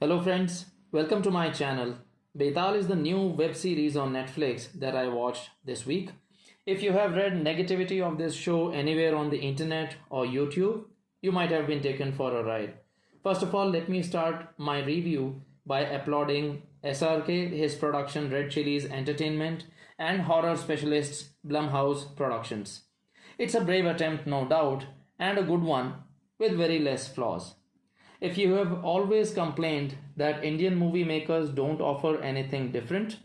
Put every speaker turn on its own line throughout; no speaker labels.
Hello friends, welcome to my channel. Betaal is the new web series on Netflix that I watched this week. If you have read negativity of this show anywhere on the internet or YouTube, you might have been taken for a ride. First of all, let me start my review by applauding SRK, his production Red Chillies Entertainment, and horror specialists Blumhouse Productions. It's a brave attempt, no doubt, and a good one with very less flaws. If you have always complained that Indian movie makers don't offer anything different,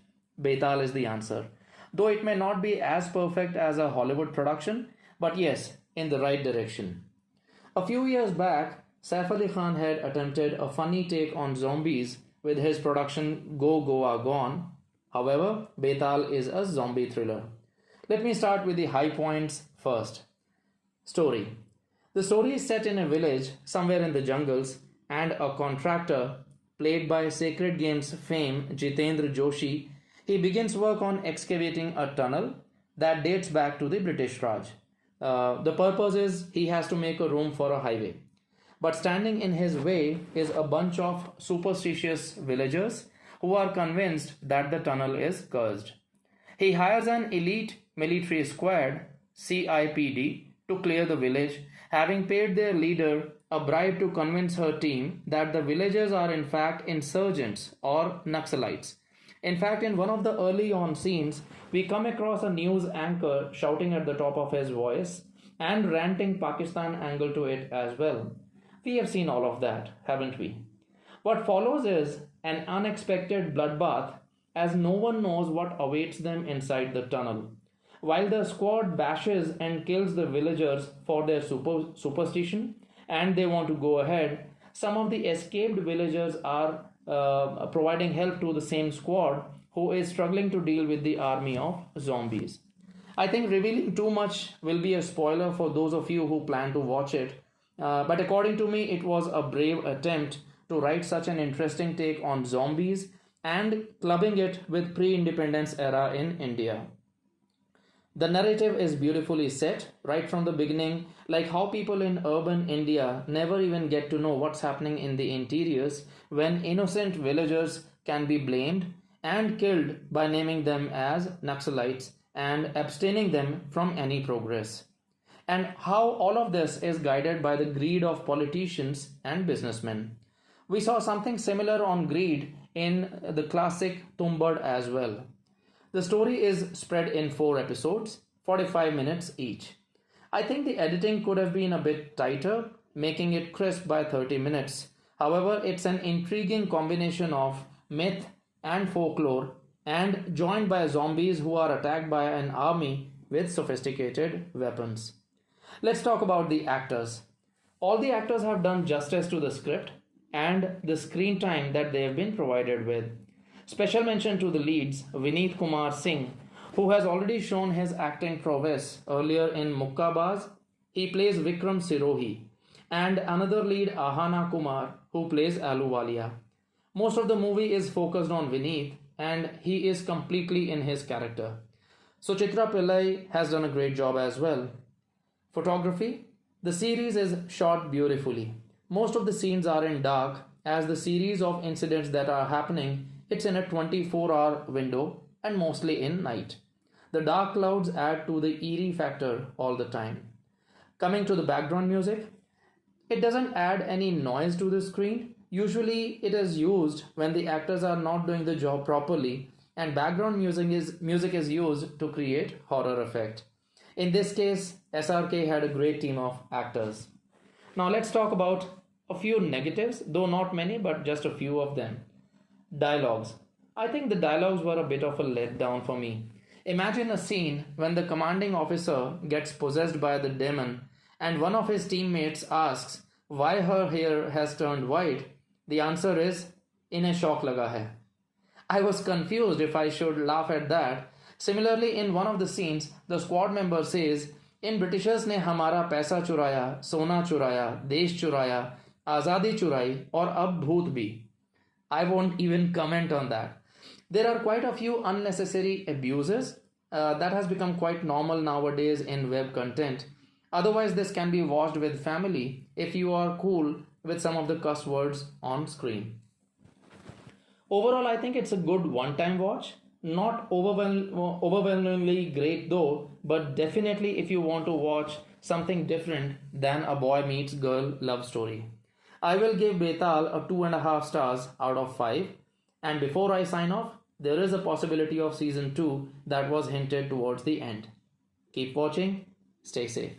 Betaal is the answer. Though it may not be as perfect as a Hollywood production, but yes, in the right direction. A few years back, Saif Ali Khan had attempted a funny take on zombies with his production Go Goa Gone. However, Betaal is a zombie thriller. Let me start with the high points first. Story. The story is set in a village somewhere in the jungles, and a contractor, played by Sacred Games fame Jitendra Joshi, he begins work on excavating a tunnel that dates back to the British Raj. The purpose is he has to make a room for a highway. But standing in his way is a bunch of superstitious villagers who are convinced that the tunnel is cursed. He hires an elite military squad, CIPD, to clear the village, having paid their leader a bribe to convince her team that the villagers are in fact insurgents or Naxalites. In fact, in one of the early on scenes, we come across a news anchor shouting at the top of his voice and ranting Pakistan angle to it as well. We have seen all of that, haven't we? What follows is an unexpected bloodbath as no one knows what awaits them inside the tunnel. While the squad bashes and kills the villagers for their superstition and they want to go ahead, some of the escaped villagers are providing help to the same squad who is struggling to deal with the army of zombies. I think revealing too much will be a spoiler for those of you who plan to watch it, but according to me, it was a brave attempt to write such an interesting take on zombies and clubbing it with pre-independence era in India. The narrative is beautifully set right from the beginning, like how people in urban India never even get to know what's happening in the interiors when innocent villagers can be blamed and killed by naming them as Naxalites and abstaining them from any progress. And how all of this is guided by the greed of politicians and businessmen. We saw something similar on greed in the classic Tumbad as well. The story is spread in 4 episodes, 45 minutes each. I think the editing could have been a bit tighter, making it crisp by 30 minutes. However, it's an intriguing combination of myth and folklore and joined by zombies who are attacked by an army with sophisticated weapons. Let's talk about the actors. All the actors have done justice to the script and the screen time that they have been provided with. Special mention to the leads, Vineet Kumar Singh, who has already shown his acting prowess earlier in Mukkabaz. He plays Vikram Sirohi. And another lead, Ahana Kumar, who plays Aluwalia. Most of the movie is focused on Vineet and he is completely in his character. Suchitra Pillai has done a great job as well. Photography. The series is shot beautifully. Most of the scenes are in dark as the series of incidents that are happening, it's in a 24-hour window and mostly in night. The dark clouds add to the eerie factor all the time. Coming to the background music, it doesn't add any noise to the screen. Usually it is used when the actors are not doing the job properly and background music is used to create horror effect. In this case, SRK had a great team of actors. Now let's talk about a few negatives, though not many, but just a few of them. Dialogues. I think the dialogues were a bit of a letdown for me. Imagine a scene when the commanding officer gets possessed by the demon and one of his teammates asks why her hair has turned white. The answer is, "Inhe shock laga hai." I was confused if I should laugh at that. Similarly, in one of the scenes, the squad member says, "In Britishers ne hamara paisa churaya, sona churaya, desh churaya, azadi churai aur ab bhoot bhi." I won't even comment on that. There are quite a few unnecessary abuses that has become quite normal nowadays in web content. Otherwise, this can be watched with family if you are cool with some of the cuss words on screen. Overall, I think it's a good one time watch. Not overwhelmingly great though, but definitely if you want to watch something different than a boy meets girl love story. I will give Betal a 2.5 stars out of 5. And before I sign off, there is a possibility of season 2 that was hinted towards the end. Keep watching, stay safe.